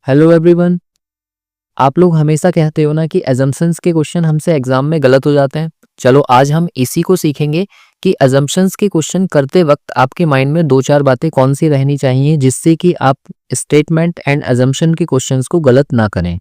Hello everyone. आप लोग हमेशा कहते हो ना कि अजम्पशंस के क्वेश्चन हमसे एग्जाम में गलत हो जाते हैं। चलो आज हम इसी को सीखेंगे कि अजम्पशंस के क्वेश्चन करते वक्त आपके माइंड में दो चार बातें कौन सी रहनी चाहिए जिससे कि आप स्टेटमेंट एंड अजम्पशन के क्वेश्चंस को गलत ना करें।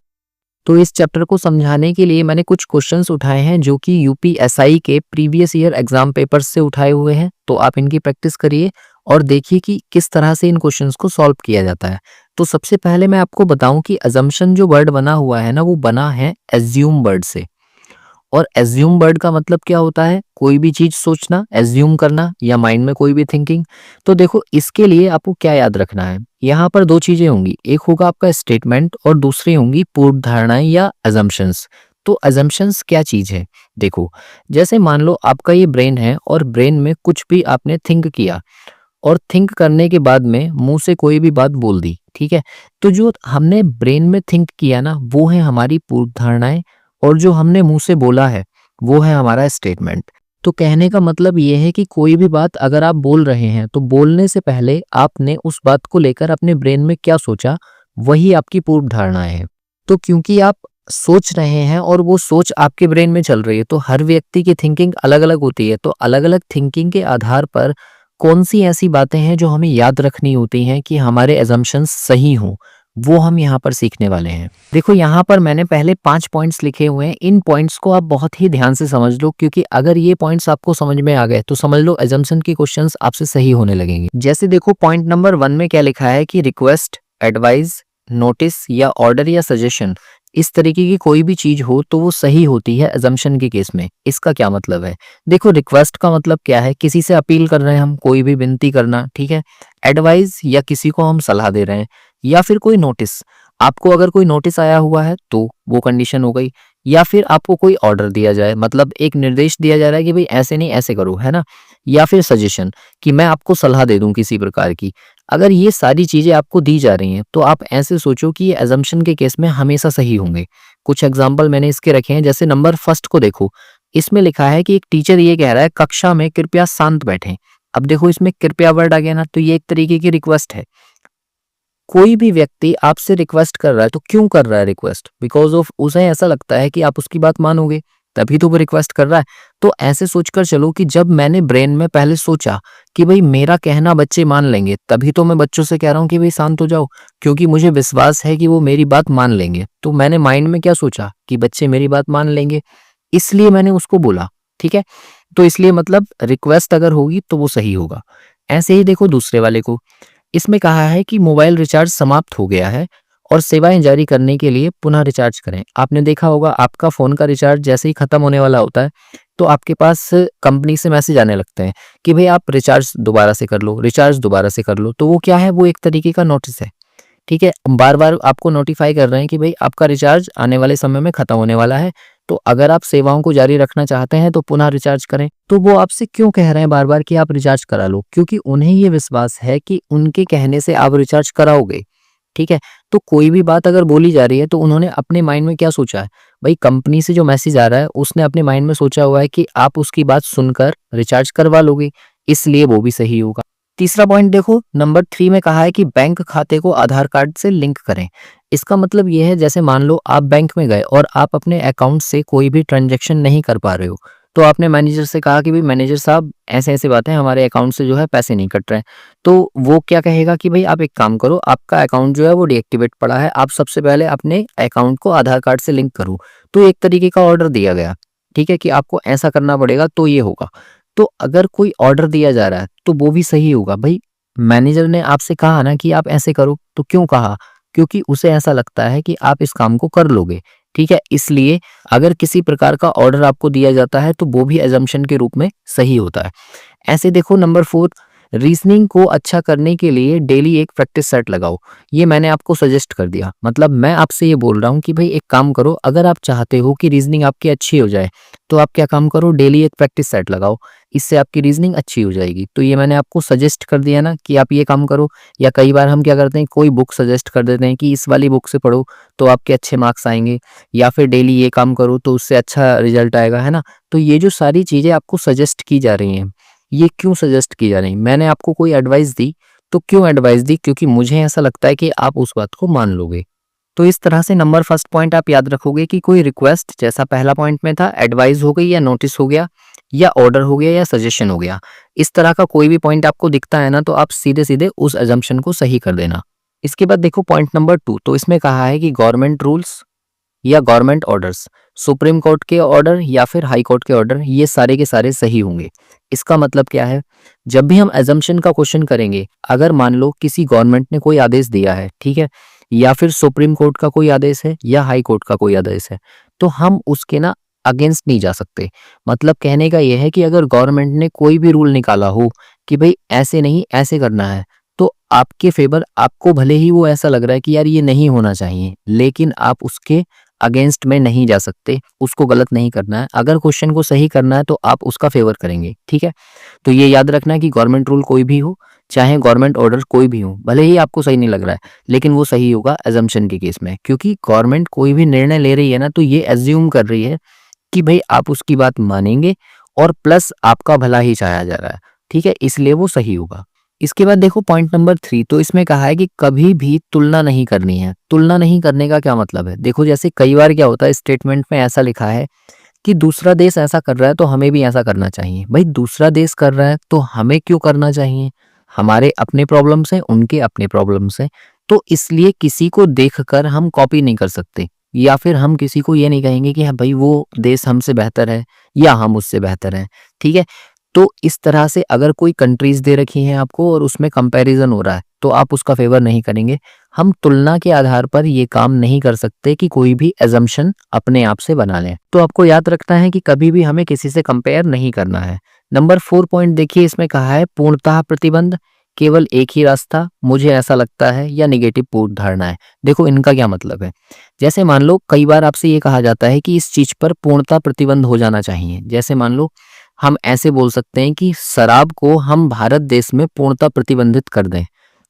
तो इस चैप्टर को समझाने के लिए मैंने कुछ क्वेश्चंस उठाए हैं जो कि यूपीएसआई के प्रीवियस ईयर एग्जाम पेपर्स से उठाए हुए हैं। तो आप इनकी प्रैक्टिस करिए और देखिए कि किस तरह से इन क्वेश्चंस को सॉल्व किया जाता है। तो सबसे पहले मैं आपको बताऊं कि अजम्पशन जो वर्ड बना हुआ है ना, वो बना है एज्यूम वर्ड से। और एज्यूम वर्ड का मतलब क्या होता है? कोई भी चीज सोचना, एज्यूम करना या माइंड में कोई भी थिंकिंग। तो देखो, इसके लिए आपको क्या याद रखना है, यहाँ पर दो चीजें होंगी, एक होगा आपका स्टेटमेंट और दूसरी होंगी पूर्व धारणाएं या अजम्पशंस। तो अजम्पशंस क्या चीज है? देखो, जैसे मान लो आपका ये ब्रेन है और ब्रेन में कुछ भी आपने थिंक किया और थिंक करने के बाद में मुंह से कोई भी बात बोल दी, ठीक है। तो जो हमने ब्रेन में थिंक किया ना, वो है हमारी पूर्व धारणाएं, और जो हमने मुंह से बोला है वो है हमारा स्टेटमेंट। तो कहने का मतलब ये है कि कोई भी बात अगर आप बोल रहे हैं तो बोलने से पहले आपने उस बात को लेकर अपने ब्रेन में क्या सोचा, वही आपकी पूर्व धारणाएं हैं। तो क्योंकि आप सोच रहे हैं और वो सोच आपके ब्रेन में चल रही है, तो हर व्यक्ति की थिंकिंग अलग अलग होती है। तो अलग अलग थिंकिंग के आधार पर कौन सी ऐसी बातें हैं जो हमें याद रखनी होती हैं कि हमारे एजम्पशंस सही हों, वो हम यहाँ पर सीखने वाले हैं। देखो, यहाँ पर मैंने पहले 5 पॉइंट्स लिखे हुए हैं। इन पॉइंट्स को आप बहुत ही ध्यान से समझ लो, क्योंकि अगर ये पॉइंट्स आपको समझ में आ गए तो समझ लो एजम्पशन के क्वेश्चंस आपसे सही होने लगेंगे। जैसे देखो, पॉइंट नंबर 1 में क्या लिखा है कि रिक्वेस्ट, एडवाइस, नोटिस या ऑर्डर या सजेशन, इस तरीके की कोई भी चीज हो तो वो सही होती है अजम्पशन के केस में। इसका क्या मतलब है? देखो, रिक्वेस्ट का मतलब क्या है? किसी से अपील कर रहे हैं हम, कोई भी विनती करना, ठीक है। एडवाइस या किसी को हम सलाह दे रहे हैं, या फिर कोई नोटिस, आपको अगर कोई नोटिस आया हुआ है तो वो कंडीशन हो गई। या फिर आपको कोई ऑर्डर दिया जाए, मतलब एक निर्देश दिया जा रहा है कि भाई ऐसे नहीं ऐसे करो, है ना। या फिर सजेशन, कि मैं आपको सलाह दे दूं किसी प्रकार की। अगर ये सारी चीजें आपको दी जा रही हैं तो आप ऐसे सोचो कि ये अजम्पशन के केस में हमेशा सही होंगे। कुछ एग्जाम्पल मैंने इसके रखे हैं। जैसे नंबर फर्स्ट को देखो, इसमें लिखा है कि एक टीचर ये कह रहा है कक्षा में कृपया शांत बैठें। अब देखो, इसमें कृपया वर्ड आ गया ना, तो ये एक तरीके की रिक्वेस्ट है। कोई भी व्यक्ति आपसे रिक्वेस्ट कर रहा है तो क्यों कर रहा है रिक्वेस्ट? बिकॉज ऑफ उसे ऐसा लगता है कि आप उसकी बात मानोगे, तभी तो वो रिक्वेस्ट कर रहा है। तो ऐसे सोचकर चलो कि जब मैंने ब्रेन में पहले सोचा कि भाई मेरा कहना बच्चे मान लेंगे, तभी तो मैं बच्चों से कह रहा हूँ कि भाई शांत हो जाओ, क्योंकि मुझे विश्वास है कि वो मेरी बात मान लेंगे। तो मैंने माइंड में क्या सोचा कि बच्चे मेरी बात मान लेंगे, इसलिए मैंने उसको बोला, ठीक है। तो इसलिए मतलब रिक्वेस्ट अगर होगी तो वो सही होगा। ऐसे ही देखो दूसरे वाले को, इसमें कहा है कि मोबाइल रिचार्ज समाप्त हो गया है और सेवाएं जारी करने के लिए पुनः रिचार्ज करें। आपने देखा होगा, आपका फोन का रिचार्ज जैसे ही खत्म होने वाला होता है तो आपके पास कंपनी से मैसेज आने लगते हैं कि भाई आप रिचार्ज दोबारा से कर लो, रिचार्ज दोबारा से कर लो। तो वो क्या है? वो एक तरीके का नोटिस है, ठीक है। बार बार आपको नोटिफाई कर रहे हैं कि भाई आपका रिचार्ज आने वाले समय में खत्म होने वाला है, तो अगर आप सेवाओं को जारी रखना चाहते हैं तो पुनः रिचार्ज करें। तो वो आपसे क्यों कह रहे हैं बार बार कि आप रिचार्ज करा लो? क्योंकि उन्हें ये विश्वास है कि उनके कहने से आप रिचार्ज कराओगे, ठीक है। तो कोई भी बात अगर बोली जा रही है तो उन्होंने अपने माइंड में क्या सोचा है? भाई कंपनी से जो मैसेज आ रहा है उसने अपने माइंड में सोचा हुआ है कि आप उसकी बात सुनकर रिचार्ज करवा लोगे, इसलिए वो भी सही होगा। तीसरा पॉइंट देखो, नंबर 3 में कहा है कि बैंक खाते को आधार कार्ड से लिंक करें। इसका मतलब ये है, जैसे मान लो आप बैंक में गए और आप अपने अकाउंट से कोई भी ट्रांजैक्शन नहीं कर पा रहे हो, तो आपने मैनेजर से कहा कि भाई मैनेजर साहब ऐसे ऐसे बातें, हमारे अकाउंट से जो है पैसे नहीं कट रहे हैं। तो वो क्या कहेगा कि भाई आप एक काम करो, आपका अकाउंट जो है वो डीएक्टिवेट पड़ा है, आप सबसे पहले अपने अकाउंट को आधार कार्ड से लिंक करो। तो एक तरीके का ऑर्डर दिया गया, ठीक है, कि आपको ऐसा करना पड़ेगा तो ये होगा। तो अगर कोई ऑर्डर दिया जा रहा है तो वो भी सही होगा। भाई मैनेजर ने आपसे कहा ना कि आप ऐसे करो, तो क्यों कहा? क्योंकि उसे ऐसा लगता है कि आप इस काम को कर लोगे, ठीक है। इसलिए अगर किसी प्रकार का ऑर्डर आपको दिया जाता है तो वो भी अजम्पशन के रूप में सही होता है। ऐसे देखो, नंबर 4, रीजनिंग को अच्छा करने के लिए डेली एक प्रैक्टिस सेट लगाओ। ये मैंने आपको सजेस्ट कर दिया, मतलब मैं आपसे ये बोल रहा हूँ कि भाई एक काम करो, अगर आप चाहते हो कि रीजनिंग आपकी अच्छी हो जाए तो आप क्या काम करो, डेली एक प्रैक्टिस सेट लगाओ, इससे आपकी रीजनिंग अच्छी हो जाएगी। तो ये मैंने आपको सजेस्ट कर दिया ना कि आप ये काम करो। या कई बार हम क्या करते हैं, कोई बुक सजेस्ट कर देते हैं कि इस वाली बुक से पढ़ो तो आपके अच्छे मार्क्स आएंगे, या फिर डेली ये काम करो तो उससे अच्छा रिजल्ट आएगा, है ना। तो ये जो सारी चीजें आपको सजेस्ट की जा रही हैं, ये क्यों सजेस्ट की जा रही? मैंने आपको कोई एडवाइस दी, तो क्यों एडवाइस दी? क्योंकि मुझे ऐसा लगता है कि आप उस बात को मान लोगे। तो इस तरह से नंबर फर्स्ट पॉइंट आप याद रखोगे कि कोई रिक्वेस्ट जैसा पहला पॉइंट में था, एडवाइस हो गई या नोटिस हो गया या ऑर्डर हो गया या सजेशन हो गया, इस तरह का कोई भी पॉइंट आपको दिखता है ना, तो आप सीधे सीधे उस अजम्पशन को सही कर देना। इसके बाद देखो पॉइंट नंबर 2, तो इसमें कहा है कि गवर्नमेंट रूल्स या गवर्नमेंट ऑर्डर्स, सुप्रीम कोर्ट के ऑर्डर या फिर हाई कोर्ट के ऑर्डर, ये सारे के सारे सही होंगे। इसका मतलब क्या है, जब भी हम अजम्पशन का क्वेश्चन करेंगे, अगर मान लो किसी गवर्नमेंट ने कोई आदेश दिया है, ठीक है, या फिर सुप्रीम कोर्ट का कोई आदेश है या हाई कोर्ट का कोई आदेश है, तो हम उसके ना अगेंस्ट नहीं जा सकते। मतलब कहने का यह है कि अगर गवर्नमेंट ने कोई भी रूल निकाला हो कि भाई ऐसे नहीं ऐसे करना है, तो आपके फेवर, आपको भले ही वो ऐसा लग रहा है कि यार ये नहीं होना चाहिए, लेकिन आप उसके अगेंस्ट में नहीं जा सकते, उसको गलत नहीं करना है। अगर क्वेश्चन को सही करना है तो आप उसका फेवर करेंगे, ठीक है। तो ये याद रखना है कि गवर्नमेंट रूल कोई भी हो, चाहे गवर्नमेंट ऑर्डर कोई भी हो, भले ही आपको सही नहीं लग रहा है, लेकिन वो सही होगा अजम्पशन के केस में, क्योंकि गवर्नमेंट कोई भी निर्णय ले रही है ना, तो ये एज्यूम कर रही है कि भाई आप उसकी बात मानेंगे और प्लस आपका भला ही चाहा जा रहा है, ठीक है, इसलिए वो सही होगा। इसके बाद देखो पॉइंट नंबर 3, तो इसमें कहा है कि कभी भी तुलना नहीं करनी है। तुलना नहीं करने का क्या मतलब है, देखो जैसे कई बार क्या होता है, स्टेटमेंट में ऐसा लिखा है कि दूसरा देश ऐसा कर रहा है तो हमें भी ऐसा करना चाहिए। भाई दूसरा देश कर रहा है तो हमें क्यों करना चाहिए, हमारे अपने प्रॉब्लम्स हैं, उनके अपने प्रॉब्लम्स हैं, तो इसलिए किसी को देखकर हम कॉपी नहीं कर सकते, या फिर हम किसी को ये नहीं कहेंगे कि हाँ भाई वो देश हमसे बेहतर है या हम उससे बेहतर हैं, ठीक है। तो इस तरह से अगर कोई कंट्रीज दे रखी हैं आपको और उसमें कंपैरिजन हो रहा है, तो आप उसका फेवर नहीं करेंगे। हम तुलना के आधार पर ये काम नहीं कर सकते कि कोई भी एजम्पशन अपने आप से बना लें। तो आपको याद रखना है कि कभी भी हमें किसी से कंपेयर नहीं करना है। नंबर 4 पॉइंट देखिए, इसमें कहा है पूर्णतः प्रतिबंध, केवल एक ही रास्ता, मुझे ऐसा लगता है, या नेगेटिव पूर्व धारणा है। देखो इनका क्या मतलब है, जैसे मान लो कई बार आपसे ये कहा जाता है कि इस चीज पर पूर्णतः प्रतिबंध हो जाना चाहिए। जैसे मान लो हम ऐसे बोल सकते हैं कि शराब को हम भारत देश में पूर्णतः प्रतिबंधित कर दें।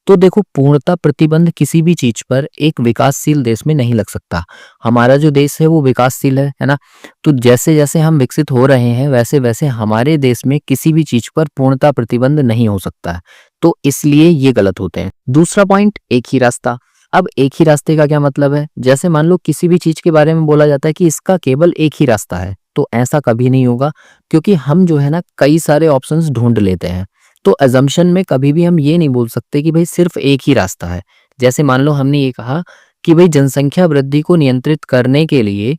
तो देखो पूर्णतः प्रतिबंध किसी भी चीज पर एक विकासशील देश में नहीं लग सकता। हमारा जो देश है वो विकासशील है ना। तो जैसे जैसे हम विकसित हो रहे हैं वैसे वैसे हमारे देश में किसी भी चीज पर पूर्णतः प्रतिबंध नहीं हो सकता है। तो इसलिए ये गलत होते हैं। दूसरा पॉइंट, एक ही रास्ता। अब एक ही रास्ते का क्या मतलब है, जैसे मान लो किसी भी चीज के बारे में बोला जाता है कि इसका केवल एक ही रास्ता है, तो ऐसा कभी नहीं होगा, क्योंकि हम जो है ना कई सारे ऑप्शंस ढूंढ लेते हैं। तो अजम्पशन में कभी भी हम ये नहीं बोल सकते कि भाई सिर्फ एक ही रास्ता है। जैसे मान लो हमने ये कहा कि भाई जनसंख्या वृद्धि को नियंत्रित करने के लिए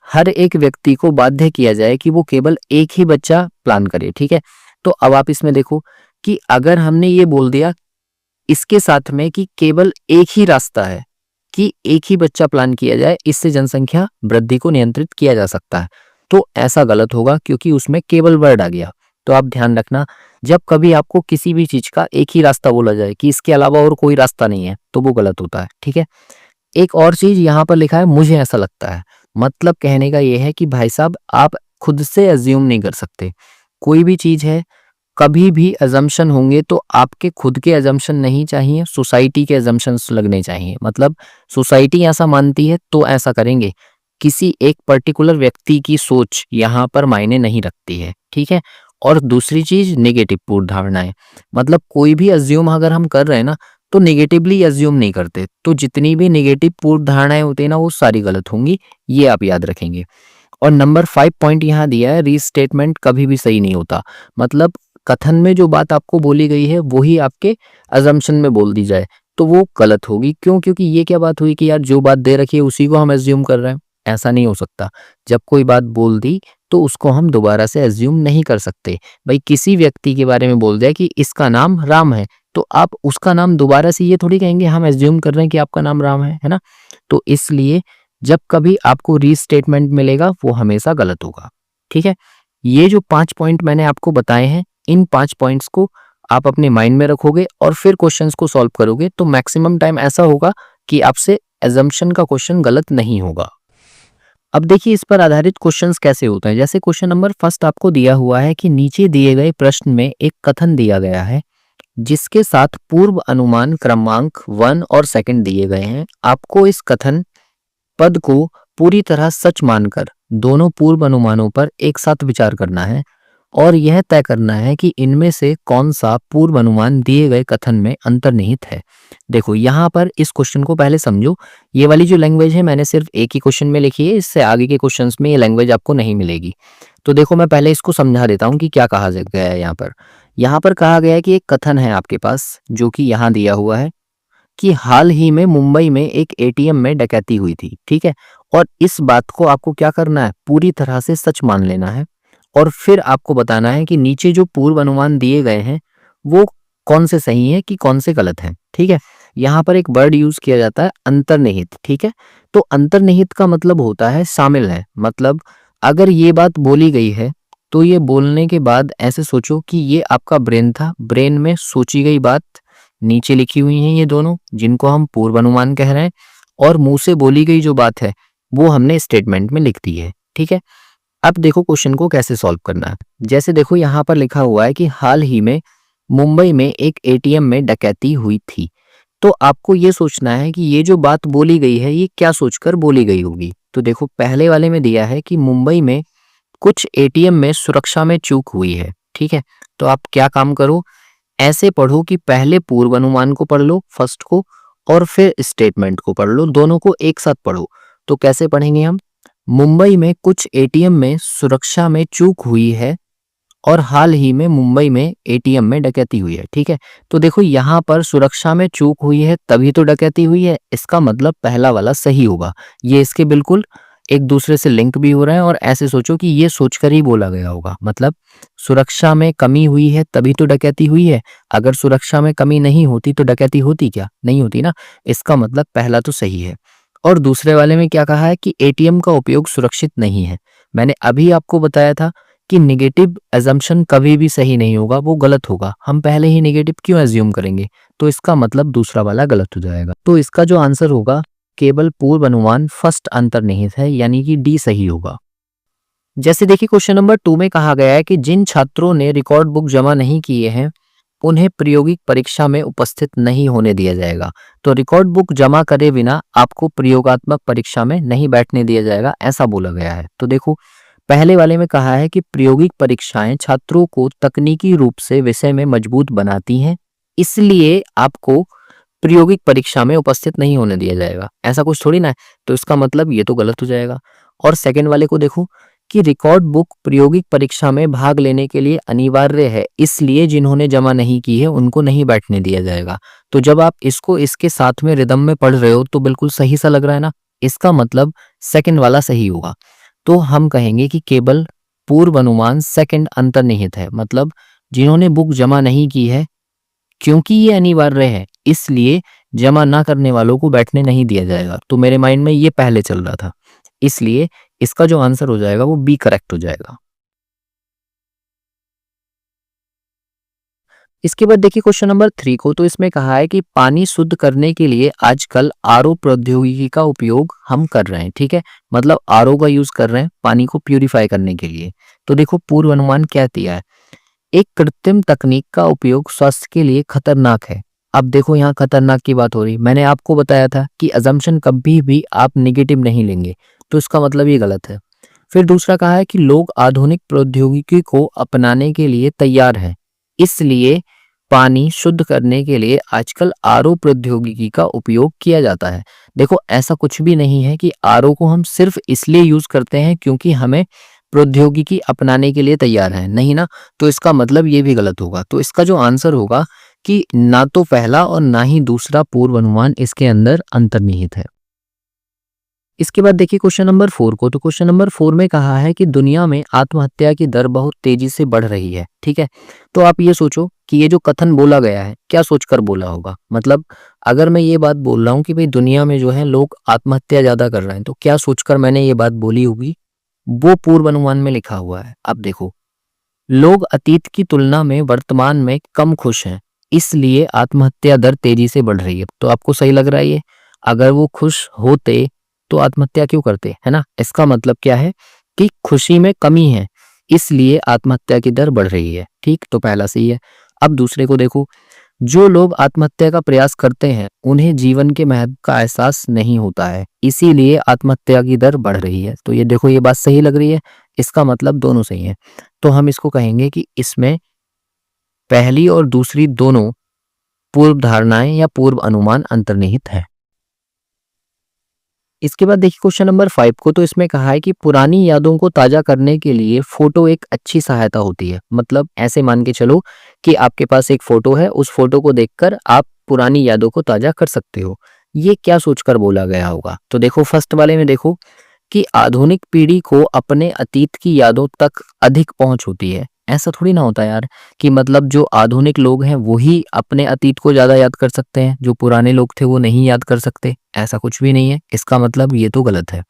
हर एक व्यक्ति को बाध्य किया जाए कि वो केवल एक ही बच्चा प्लान करे, ठीक है। तो अब आप इसमें देखो कि अगर हमने ये बोल दिया इसके साथ में कि केवल एक ही रास्ता है कि एक ही बच्चा प्लान किया जाए, इससे जनसंख्या वृद्धि को नियंत्रित किया जा सकता है, तो ऐसा गलत होगा, क्योंकि उसमें केवल वर्ड आ गया। तो आप ध्यान रखना, जब कभी आपको किसी भी चीज का एक ही रास्ता बोला जाए कि इसके अलावा और कोई रास्ता नहीं है, तो वो गलत होता है, ठीक है। एक और चीज यहाँ पर लिखा है, मुझे ऐसा लगता है। मतलब कहने का ये है कि भाई साहब आप खुद से अज्यूम नहीं कर सकते। कोई भी चीज है, कभी भी अजम्पशन होंगे तो आपके खुद के अजम्पशन नहीं चाहिए, सोसाइटी के अजम्पशंस लगने चाहिए। मतलब सोसाइटी ऐसा मानती है तो ऐसा करेंगे, किसी एक पर्टिकुलर व्यक्ति की सोच यहाँ पर मायने नहीं रखती है, ठीक है। और दूसरी चीज, नेगेटिव पूर्व धारणाएं। मतलब कोई भी अज्यूम अगर हम कर रहे हैं ना, तो नेगेटिवली अज्यूम नहीं करते। तो जितनी भी नेगेटिव पूर्व धारणाएं होती है ना, वो सारी गलत होंगी, ये आप याद रखेंगे। और नंबर 5 पॉइंट यहाँ दिया है, रीस्टेटमेंट कभी भी सही नहीं होता। मतलब कथन में जो बात आपको बोली गई है वही आपके अजम्पशन में बोल दी जाए, तो वो गलत होगी। क्यों? क्योंकि ये क्या बात हुई कि यार जो बात दे रखी है उसी को हम एज्यूम कर रहे हैं। ऐसा नहीं हो सकता। जब कोई बात बोल दी तो उसको हम दोबारा से एज्यूम नहीं कर सकते। भाई किसी व्यक्ति के बारे में बोल दिया कि इसका नाम राम है, तो आप उसका नाम दोबारा से ये थोड़ी कहेंगे हम एज्यूम कर रहे हैं कि आपका नाम राम है ना। तो इसलिए जब कभी आपको रीस्टेटमेंट मिलेगा वो हमेशा गलत होगा, ठीक है। ये जो 5 पॉइंट मैंने आपको बताए हैं, इन 5 पॉइंट्स को आप अपने माइंड में रखोगे और फिर क्वेश्चंस को सॉल्व करोगे, तो मैक्सिमम टाइम ऐसा होगा कि आपसे एजम्पशन का क्वेश्चन गलत नहीं होगा। अब देखिए इस पर आधारित क्वेश्चंस कैसे होते हैं। जैसे क्वेश्चन नंबर फर्स्ट आपको दिया हुआ है कि नीचे दिए गए प्रश्न में एक कथन दिया गया है जिसके साथ पूर्व अनुमान क्रमांक 1 और 2 दिए गए हैं। आपको इस कथन पद को पूरी तरह सच मानकर दोनों पूर्व अनुमानों पर एक साथ विचार करना है और यह तय करना है कि इनमें से कौन सा पूर्व अनुमान दिए गए कथन में अंतर्निहित है। देखो यहाँ पर इस क्वेश्चन को पहले समझो। ये वाली जो लैंग्वेज है मैंने सिर्फ एक ही क्वेश्चन में लिखी है, इससे आगे के क्वेश्चंस में ये लैंग्वेज आपको नहीं मिलेगी। तो देखो मैं पहले इसको समझा देता हूँ कि क्या कहा गया है यहाँ पर। यहाँ पर कहा गया है कि एक कथन है आपके पास जो कि यहाँ दिया हुआ है कि हाल ही में मुंबई में एक एटीएम में डकैती हुई थी, ठीक है। और इस बात को आपको क्या करना है, पूरी तरह से सच मान लेना है और फिर आपको बताना है कि नीचे जो पूर्व अनुमान दिए गए हैं वो कौन से सही है कि कौन से गलत हैं, ठीक है। यहाँ पर एक वर्ड यूज किया जाता है अंतर्निहित, ठीक है। तो अंतर्निहित का मतलब होता है शामिल है। मतलब अगर ये बात बोली गई है तो ये बोलने के बाद ऐसे सोचो कि ये आपका ब्रेन था, ब्रेन में सोची गई बात नीचे लिखी हुई हैं ये दोनों जिनको हम पूर्व अनुमान कह रहे हैं, और मुंह से बोली गई जो बात है वो हमने स्टेटमेंट में लिख दी है, ठीक है। अब देखो क्वेश्चन को कैसे सॉल्व करना है। जैसे देखो यहाँ पर लिखा हुआ है कि हाल ही में मुंबई में एक एटीएम में डकैती हुई थी। तो आपको ये सोचना है कि ये जो बात बोली गई है ये क्या सोचकर बोली गई होगी। तो देखो पहले वाले में दिया है कि मुंबई में कुछ एटीएम में सुरक्षा में चूक हुई है, ठीक है। तो आप क्या काम करो, ऐसे पढ़ो कि पहले पूर्व अनुमान को पढ़ लो फर्स्ट को और फिर स्टेटमेंट को पढ़ लो, दोनों को एक साथ पढ़ो। तो कैसे पढ़ेंगे हम, मुंबई में कुछ एटीएम में सुरक्षा में चूक हुई है और हाल ही में मुंबई में एटीएम में डकैती हुई है, ठीक है। तो देखो यहाँ पर सुरक्षा में चूक हुई है तभी तो डकैती हुई है, इसका मतलब पहला वाला सही होगा। ये इसके बिल्कुल एक दूसरे से लिंक भी हो रहा है और ऐसे सोचो कि ये सोचकर ही बोला गया होगा। मतलब सुरक्षा में कमी हुई है तभी तो डकैती हुई है, अगर सुरक्षा में कमी नहीं होती तो डकैती होती क्या, नहीं होती ना। इसका मतलब पहला तो सही है। और दूसरे वाले में क्या कहा है कि एटीएम का उपयोग सुरक्षित नहीं है। मैंने अभी आपको बताया था कि नेगेटिव एजम्पशन कभी भी सही नहीं होगा, वो गलत होगा। हम पहले ही नेगेटिव क्यों एज्यूम करेंगे, तो इसका मतलब दूसरा वाला गलत हो जाएगा। तो इसका जो आंसर होगा केवल पूर्व अनुमान फर्स्ट अंतर्निहित है, यानी कि डी सही होगा। जैसे देखिए क्वेश्चन नंबर 2 में कहा गया है कि जिन छात्रों ने रिकॉर्ड बुक जमा नहीं किए हैं उन्हें प्रायोगिक परीक्षा में उपस्थित नहीं होने दिया जाएगा। तो रिकॉर्ड बुक जमा करे बिना आपको प्रयोगात्मक परीक्षा में नहीं बैठने दिया जाएगा, ऐसा बोला गया है। तो देखो पहले वाले में कहा है कि प्रायोगिक परीक्षाएं छात्रों को तकनीकी रूप से विषय में मजबूत बनाती हैं, इसलिए आपको प्रायोगिक परीक्षा में उपस्थित नहीं होने दिया जाएगा, ऐसा कुछ थोड़ी ना है। तो इसका मतलब ये तो गलत हो जाएगा। और सेकंड वाले को देखो कि रिकॉर्ड बुक प्रायोगिक परीक्षा में भाग लेने के लिए अनिवार्य है, इसलिए जिन्होंने जमा नहीं की है उनको नहीं बैठने दिया जाएगा। तो जब आप इसको इसके साथ में रिदम में पढ़ रहे हो तो बिल्कुल सही सा लग रहा है ना, इसका मतलब सेकंड वाला सही होगा। तो हम कहेंगे कि केवल पूर्व अनुमान सेकंड अंतर्निहित है। मतलब जिन्होंने बुक जमा नहीं की है क्योंकि ये अनिवार्य है इसलिए जमा ना करने वालों को बैठने नहीं दिया जाएगा। तो मेरे माइंड में ये पहले चल रहा था, इसलिए इसका जो आंसर हो जाएगा वो बी करेक्ट हो जाएगा। इसके बाद देखिए क्वेश्चन नंबर 3 को। तो इसमें कहा है कि पानी शुद्ध करने के लिए आजकल आरओ प्रौद्योगिकी का उपयोग हम कर रहे हैं, ठीक है। मतलब आरओ का यूज कर रहे हैं पानी को प्यूरिफाई करने के लिए। तो देखो पूर्व अनुमान क्या दिया है, एक कृत्रिम तकनीक का उपयोग स्वास्थ्य के लिए खतरनाक है। अब देखो यहाँ खतरनाक की बात हो रही, मैंने आपको बताया था कि अजम्पशन कभी भी आप निगेटिव नहीं लेंगे, तो इसका मतलब ये गलत है। फिर दूसरा कहा है कि लोग आधुनिक प्रौद्योगिकी को अपनाने के लिए तैयार हैं, इसलिए पानी शुद्ध करने के लिए आजकल आरओ प्रौद्योगिकी का उपयोग किया जाता है। देखो ऐसा कुछ भी नहीं है कि आरओ को हम सिर्फ इसलिए यूज करते हैं क्योंकि हमें प्रौद्योगिकी अपनाने के लिए तैयार है, नहीं ना। तो इसका मतलब ये भी गलत होगा। तो इसका जो आंसर होगा कि ना तो पहला और ना ही दूसरा पूर्व अनुमान इसके अंदर अंतर्निहित है। इसके बाद देखिए क्वेश्चन नंबर 4 को। तो क्वेश्चन नंबर 4 में कहा है कि दुनिया में आत्महत्या की दर बहुत तेजी से बढ़ रही है, ठीक है। तो आप ये सोचो कि ये जो कथन बोला गया है क्या सोचकर बोला होगा। मतलब अगर मैं ये बात बोल रहा हूँ कि भाई दुनिया में जो है लोग आत्महत्या ज्यादा कर रहे हैं, तो क्या सोचकर मैंने ये बात बोली होगी, वो पूर्व अनुमान में लिखा हुआ है। अब देखो लोग अतीत की तुलना में वर्तमान में कम खुश हैं, इसलिए आत्महत्या दर तेजी से बढ़ रही है। तो आपको सही लग रहा है ये, अगर वो खुश होते तो आत्महत्या क्यों करते, है ना। इसका मतलब क्या है कि खुशी में कमी है इसलिए आत्महत्या की दर बढ़ रही है, ठीक। तो पहला सही है। अब दूसरे को देखो, जो लोग आत्महत्या का प्रयास करते हैं उन्हें जीवन के महत्व का एहसास नहीं होता है, इसीलिए आत्महत्या की दर बढ़ रही है। तो ये देखो ये बात सही लग रही है, इसका मतलब दोनों सही हैं। तो हम इसको कहेंगे कि इसमें पहली और दूसरी दोनों पूर्व धारणाएं या पूर्व अनुमान अंतर्निहित है। इसके बाद देखिए क्वेश्चन नंबर 5 को, तो इसमें कहा है कि पुरानी यादों को ताजा करने के लिए फोटो एक अच्छी सहायता होती है। मतलब ऐसे मान के चलो कि आपके पास एक फोटो है, उस फोटो को देखकर आप पुरानी यादों को ताजा कर सकते हो। ये क्या सोचकर बोला गया होगा? तो देखो फर्स्ट वाले में देखो कि आधुनिक पीढ़ी को अपने अतीत की यादों तक अधिक पहुंच होती है। ऐसा थोड़ी ना होता यार कि मतलब जो आधुनिक लोग हैं वही अपने अतीत को ज्यादा याद कर सकते हैं, जो पुराने लोग थे वो नहीं याद कर सकते। ऐसा कुछ भी नहीं है, इसका मतलब ये तो गलत है।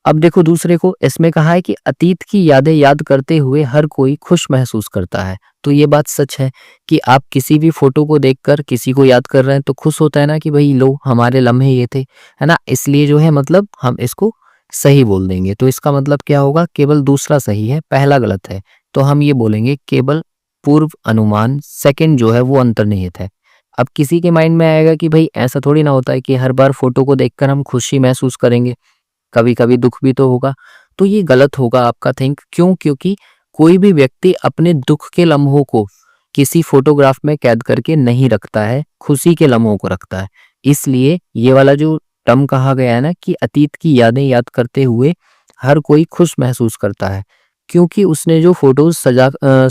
अब देखो दूसरे को, इसमें कहा है कि अतीत की यादें याद करते हुए हर कोई खुश महसूस करता है। तो ये बात सच है कि आप किसी भी फोटो को देखकर किसी को याद कर रहे हैं तो खुश होता है ना कि भाई लो हमारे लम्हे ये थे, है ना। इसलिए जो है मतलब हम इसको सही बोल देंगे। तो इसका मतलब क्या होगा? केवल दूसरा सही है, पहला गलत है। तो हम ये बोलेंगे केवल पूर्व अनुमान, सेकंड जो है वो अंतर्निहित है। अब किसी के माइंड में आएगा कि भाई ऐसा थोड़ी ना होता है कि हर बार फोटो को देखकर हम खुशी महसूस करेंगे, कभी कभी दुख भी तो होगा। तो ये गलत होगा आपका थिंक। क्यों? क्योंकि कोई भी व्यक्ति अपने दुख के लम्हों को किसी फोटोग्राफ में कैद करके नहीं रखता है, खुशी के लम्हों को रखता है। इसलिए ये वाला जो टर्म कहा गया है ना कि अतीत की यादें याद करते हुए हर कोई खुश महसूस करता है, क्योंकि उसने जो फोटोज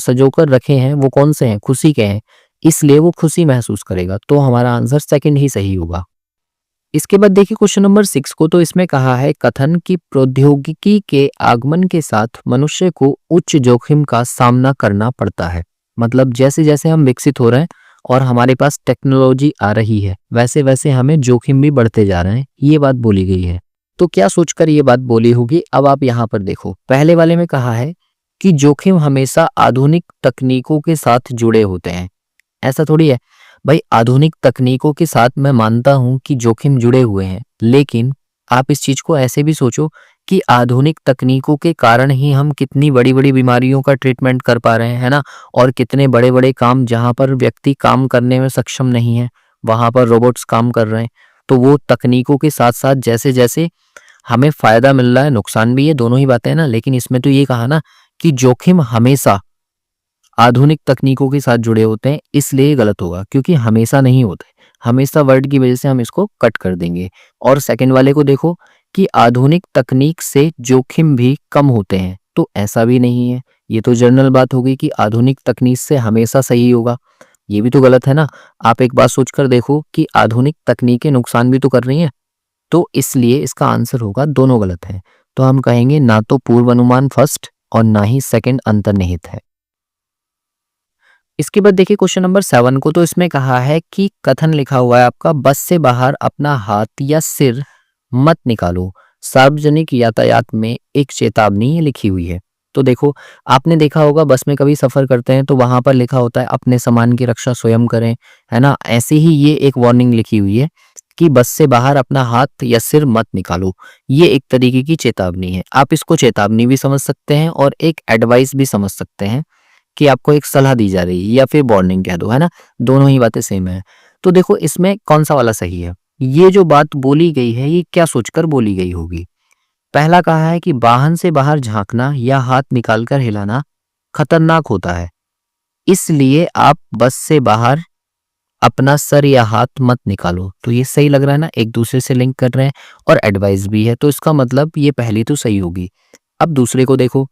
सजोकर रखे हैं वो कौन से हैं? खुशी के हैं, इसलिए वो खुशी महसूस करेगा। तो हमारा आंसर सेकंड ही सही होगा। इसके बाद देखिए क्वेश्चन नंबर 6 को, तो इसमें कहा है कथन की प्रौद्योगिकी के आगमन के साथ मनुष्य को उच्च जोखिम का सामना करना पड़ता है। मतलब जैसे जैसे हम विकसित हो रहे हैं और हमारे पास टेक्नोलॉजी आ रही है, वैसे वैसे हमें जोखिम भी बढ़ते जा रहे हैं, ये बात बोली गई है। तो क्या सोचकर ये बात बोली होगी? अब आप यहाँ पर देखो, पहले वाले में कहा है कि जोखिम हमेशा आधुनिक तकनीकों के साथ जुड़े होते हैं। ऐसा थोड़ी है भाई, आधुनिक तकनीकों के साथ मैं मानता हूं कि जोखिम जुड़े हुए हैं, लेकिन आप इस चीज को ऐसे भी सोचो कि आधुनिक तकनीकों के कारण ही हम कितनी बड़ी बड़ी बीमारियों का ट्रीटमेंट कर पा रहे हैं, है ना। और कितने बड़े बड़े काम जहां पर व्यक्ति काम करने में सक्षम नहीं है, वहां पर रोबोट्स काम कर रहे हैं। तो वो तकनीकों के साथ साथ जैसे जैसे हमें फायदा मिल रहा है, नुकसान भी है, दोनों ही बातें हैं ना। लेकिन इसमें तो ये कहा ना कि जोखिम हमेशा आधुनिक तकनीकों के साथ जुड़े होते हैं, इसलिए गलत होगा, क्योंकि हमेशा नहीं होते। हमेशा वर्ड की वजह से हम इसको कट कर देंगे। और सेकंड वाले को देखो कि आधुनिक तकनीक से जोखिम भी कम होते हैं, तो ऐसा भी नहीं है। ये तो जनरल बात होगी कि आधुनिक तकनीक से हमेशा सही होगा, ये भी तो गलत है ना। आप एक बात सोचकर देखो कि आधुनिक तकनीकें नुकसान भी तो कर रही हैं, तो इसलिए इसका आंसर होगा दोनों गलत है। तो हम कहेंगे ना तो पूर्व अनुमान फर्स्ट और ना ही सेकंड अंतर्निहित है। इसके बाद देखिए क्वेश्चन नंबर 7 को, तो इसमें कहा है कि कथन लिखा हुआ है आपका, बस से बाहर अपना हाथ या सिर मत निकालो, सार्वजनिक यातायात में एक चेतावनी लिखी हुई है। तो देखो आपने देखा होगा बस में कभी सफर करते हैं तो वहां पर लिखा होता है अपने सामान की रक्षा स्वयं करें, है ना। ऐसे ही ये एक वार्निंग लिखी हुई है कि बस से बाहर अपना हाथ या सिर मत निकालो। ये एक तरीके की चेतावनी है। आप इसको चेतावनी भी समझ सकते हैं और एक एडवाइस भी समझ सकते हैं कि आपको एक सलाह दी जा रही है, या फिर वार्निंग कह दो, है ना। दोनों ही बातें सेम है। तो देखो इसमें कौन सा वाला सही है? ये जो बात बोली गई है ये क्या सोचकर बोली गई होगी? पहला कहा है कि वाहन से बाहर झांकना या हाथ निकालकर हिलाना खतरनाक होता है, इसलिए आप बस से बाहर अपना सर या हाथ मत निकालो। तो ये सही लग रहा है ना, एक दूसरे से लिंक कर रहे हैं और एडवाइस भी है, तो इसका मतलब ये पहली तो सही होगी। अब दूसरे को देखो,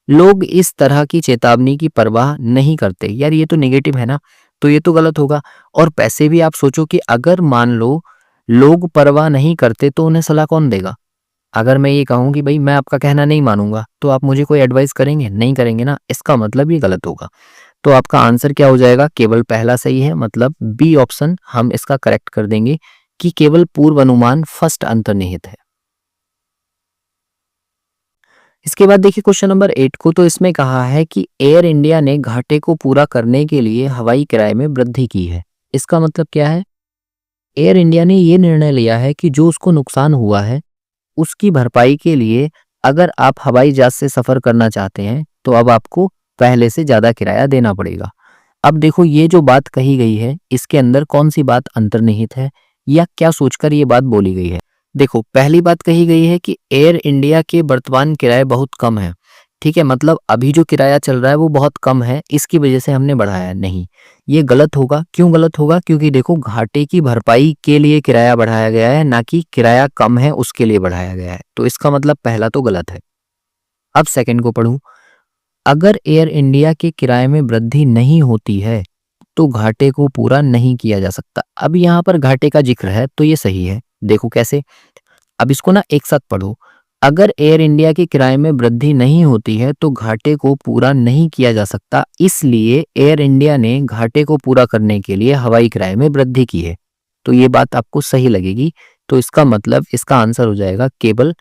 लोग इस तरह की चेतावनी की परवाह नहीं करते। यार ये तो नेगेटिव है ना, तो ये तो गलत होगा। और पैसे भी आप सोचो कि अगर मान लो लोग परवाह नहीं करते तो उन्हें सलाह कौन देगा? अगर मैं ये कहूं कि भाई मैं आपका कहना नहीं मानूंगा, तो आप मुझे कोई एडवाइस करेंगे? नहीं करेंगे ना, इसका मतलब ये गलत होगा। तो आपका आंसर क्या हो जाएगा? केवल पहला सही है, मतलब बी ऑप्शन हम इसका करेक्ट कर देंगे कि केवल पूर्व अनुमान फर्स्ट अंतर्निहित है। इसके बाद देखिए क्वेश्चन नंबर 8 को, तो इसमें कहा है कि एयर इंडिया ने घाटे को पूरा करने के लिए हवाई किराए में वृद्धि की है। इसका मतलब क्या है? एयर इंडिया ने ये निर्णय लिया है कि जो उसको नुकसान हुआ है उसकी भरपाई के लिए अगर आप हवाई जहाज से सफर करना चाहते हैं तो अब आपको पहले से ज्यादा किराया देना पड़ेगा। अब देखो ये जो बात कही गई है इसके अंदर कौन सी बात अंतर्निहित है या क्या सोचकर ये बात बोली गई है? देखो पहली बात कही गई है कि एयर इंडिया के वर्तमान किराए बहुत कम है, ठीक है, मतलब अभी जो किराया चल रहा है वो बहुत कम है, इसकी वजह से हमने बढ़ाया नहीं। ये गलत होगा। क्यों गलत होगा? क्योंकि देखो घाटे की भरपाई के लिए किराया बढ़ाया गया है, ना कि किराया कम है उसके लिए बढ़ाया गया है। तो इसका मतलब पहला तो गलत है। अब सेकंड को पढ़ूं। अगर एयर इंडिया के किराए में वृद्धि नहीं होती है तो घाटे को पूरा नहीं किया जा सकता। अब यहाँ पर घाटे का जिक्र है तो ये सही है। देखो कैसे, अब इसको ना एक साथ पढ़ो। अगर एयर इंडिया के किराए में वृद्धि नहीं होती है तो घाटे को पूरा नहीं किया जा सकता, इसलिए एयर इंडिया ने घाटे को पूरा करने के लिए हवाई किराए में वृद्धि की है। तो ये बात आपको सही लगेगी। तो इसका मतलब इसका आंसर हो जाएगा केवल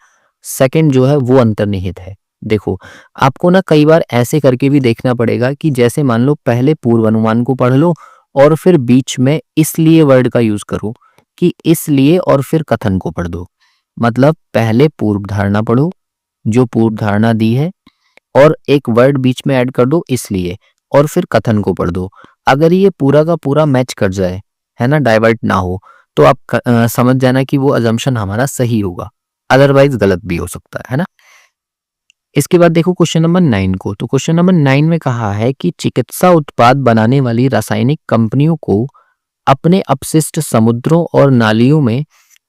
सेकंड जो है वो अंतर्निहित है। देखो आपको ना कई बार ऐसे करके भी देखना पड़ेगा कि जैसे मान लो पहले पूर्व अनुमान को पढ़ लो और फिर बीच में इसलिए वर्ड का यूज करो कि इसलिए, और फिर कथन को पढ़ दो। मतलब पहले पूर्व धारणा पढ़ो जो पूर्व धारणा दी है, और एक वर्ड बीच में ऐड कर दो इसलिए, और फिर कथन को पढ़ दो। अगर ये पूरा का पूरा मैच कर जाए, है ना, डाइवर्ट ना हो, तो आप समझ जाना कि वो अजम्पशन हमारा सही होगा, अदरवाइज गलत भी हो सकता है ना। इसके बाद देखो क्वेश्चन नंबर 9 को। तो क्वेश्चन नंबर 9 में कहा है कि चिकित्सा उत्पाद बनाने वाली रासायनिक कंपनियों को अपने अपशिष्ट समुद्रों और नालियों में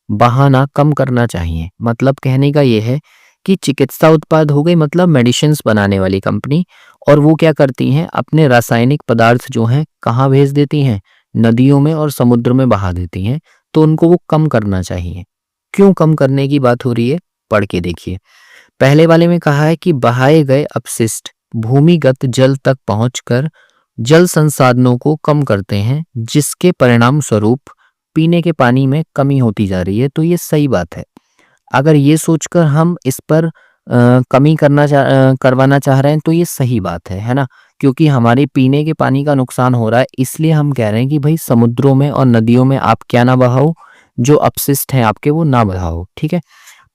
बहाना कम करना चाहिए। मतलब कहने का ये है कि चिकित्सा उत्पाद हो गई मतलब मेडिसिन्स बनाने वाली कंपनी, और वो क्या करती हैं, अपने रासायनिक पदार्थ जो हैं कहाँ भेज देती हैं, नदियों में और समुद्र में बहा देती हैं। तो उनको वो कम करना चाहिए। क्यों कम करने की बात हो रही है, पढ़ के देखिए। पहले वाले में कहा है कि बहाए गए अपशिष्ट भूमिगत जल तक पहुंचकर जल संसाधनों को कम करते हैं, जिसके परिणाम स्वरूप पीने के पानी में कमी होती जा रही है। तो ये सही बात है। अगर ये सोचकर हम इस पर कमी करवाना चाह रहे हैं तो ये सही बात है ना। क्योंकि हमारे पीने के पानी का नुकसान हो रहा है, इसलिए हम कह रहे हैं कि भाई समुद्रों में और नदियों में आप क्या ना बहाओ, जो अपशिष्ट हैं आपके वो ना बहाओ। ठीक है।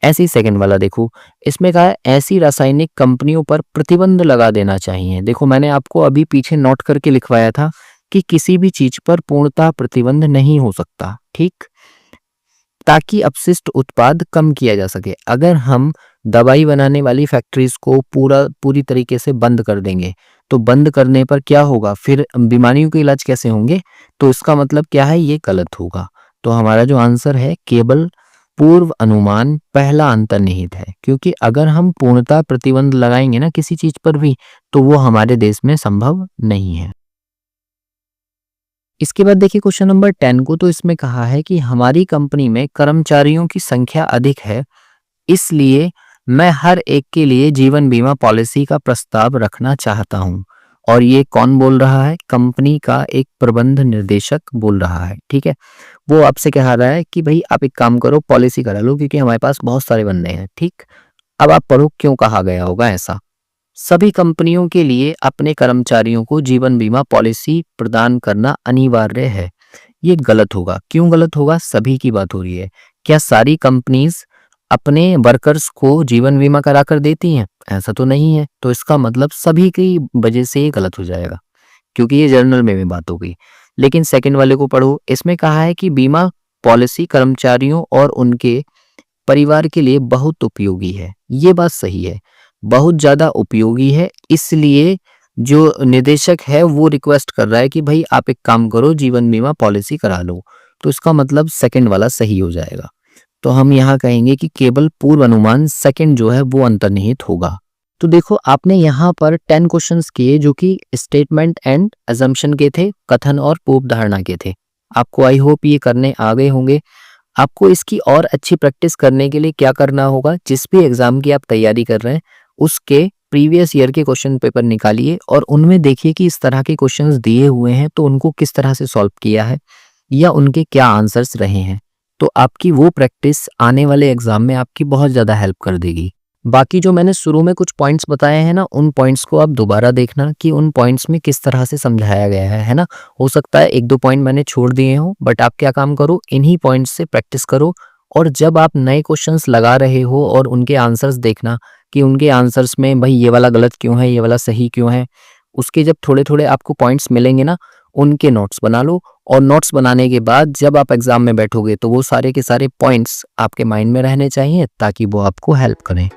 ऐसे ही सेकंड वाला देखो, इसमें कहा है ऐसी रासायनिक कंपनियों पर प्रतिबंध लगा देना चाहिए। देखो मैंने आपको अभी पीछे नोट करके लिखवाया था कि किसी भी चीज पर पूर्णतः प्रतिबंध नहीं हो सकता, ठीक, ताकि अपशिष्ट उत्पाद कम किया जा सके। अगर हम दवाई बनाने वाली फैक्ट्रीज को पूरी तरीके से बंद कर देंगे तो बंद करने पर क्या होगा, फिर बीमारियों के इलाज कैसे होंगे। तो इसका मतलब क्या है, ये गलत होगा। तो हमारा जो आंसर है केवल पूर्व अनुमान पहला अंतर्निहित है, क्योंकि अगर हम पूर्णतः प्रतिबंध लगाएंगे ना किसी चीज पर भी तो वो हमारे देश में संभव नहीं है। इसके बाद देखिए क्वेश्चन नंबर 10 को। तो इसमें कहा है कि हमारी कंपनी में कर्मचारियों की संख्या अधिक है, इसलिए मैं हर एक के लिए जीवन बीमा पॉलिसी का प्रस्ताव रखना चाहता हूं। और ये कौन बोल रहा है, कंपनी का एक प्रबंध निर्देशक बोल रहा है। ठीक है, वो आपसे कह रहा है कि भाई आप एक काम करो, पॉलिसी करा लो, क्योंकि हमारे पास बहुत सारे बंदे हैं। ठीक, अब आप पढ़ो क्यों कहा गया होगा ऐसा। सभी कंपनियों के लिए अपने कर्मचारियों को जीवन बीमा पॉलिसी प्रदान करना अनिवार्य है। ये गलत होगा। क्यों गलत होगा, सभी की बात हो रही है। क्या सारी कंपनीज अपने वर्कर्स को जीवन बीमा करा कर देती हैं? ऐसा तो नहीं है। तो इसका मतलब सभी की वजह से ये गलत हो जाएगा, क्योंकि ये जर्नल में भी बात हो गई। लेकिन सेकंड वाले को पढ़ो, इसमें कहा है कि बीमा पॉलिसी कर्मचारियों और उनके परिवार के लिए बहुत उपयोगी है। ये बात सही है, बहुत ज्यादा उपयोगी है। इसलिए जो निदेशक है वो रिक्वेस्ट कर रहा है कि भाई आप एक काम करो, जीवन बीमा पॉलिसी करा लो। तो इसका मतलब सेकंड वाला सही हो जाएगा। तो हम यहाँ कहेंगे कि केवल पूर्व अनुमान सेकंड जो है वो अंतर्निहित होगा। तो देखो आपने यहाँ पर 10 क्वेश्चंस किए जो कि स्टेटमेंट एंड अजम्पशन के थे, कथन और पूर्व धारणा के थे। आपको आई होप ये करने आ गए होंगे। आपको इसकी और अच्छी प्रैक्टिस करने के लिए क्या करना होगा, जिस भी एग्जाम की आप तैयारी कर रहे हैं उसके प्रीवियस ईयर के क्वेश्चन पेपर निकालिए और उनमें देखिए कि इस तरह के क्वेश्चंस दिए हुए हैं तो उनको किस तरह से सॉल्व किया है या उनके क्या आंसर्स रहे हैं। तो आपकी वो प्रैक्टिस आने वाले एग्जाम में आपकी बहुत ज़्यादा हेल्प कर देगी। बाकी जो मैंने शुरू में कुछ पॉइंट्स बताए हैं ना, उन पॉइंट्स को आप दोबारा देखना कि उन पॉइंट्स में किस तरह से समझाया गया है ना। हो सकता है एक दो पॉइंट मैंने छोड़ दिए हों, बट आप क्या काम करो, इन्हीं पॉइंट्स से प्रैक्टिस करो। और जब आप नए क्वेश्चंस लगा रहे हो और उनके आंसर्स देखना कि उनके आंसर्स में भाई ये वाला गलत क्यों है, ये वाला सही क्यों है। उसके जब थोड़े थोड़े आपको पॉइंट्स मिलेंगे ना, उनके नोट्स बना लो। और नोट्स बनाने के बाद जब आप एग्जाम में बैठोगे तो वो सारे के सारे पॉइंट्स आपके माइंड में रहने चाहिए ताकि वो आपको हेल्प करें।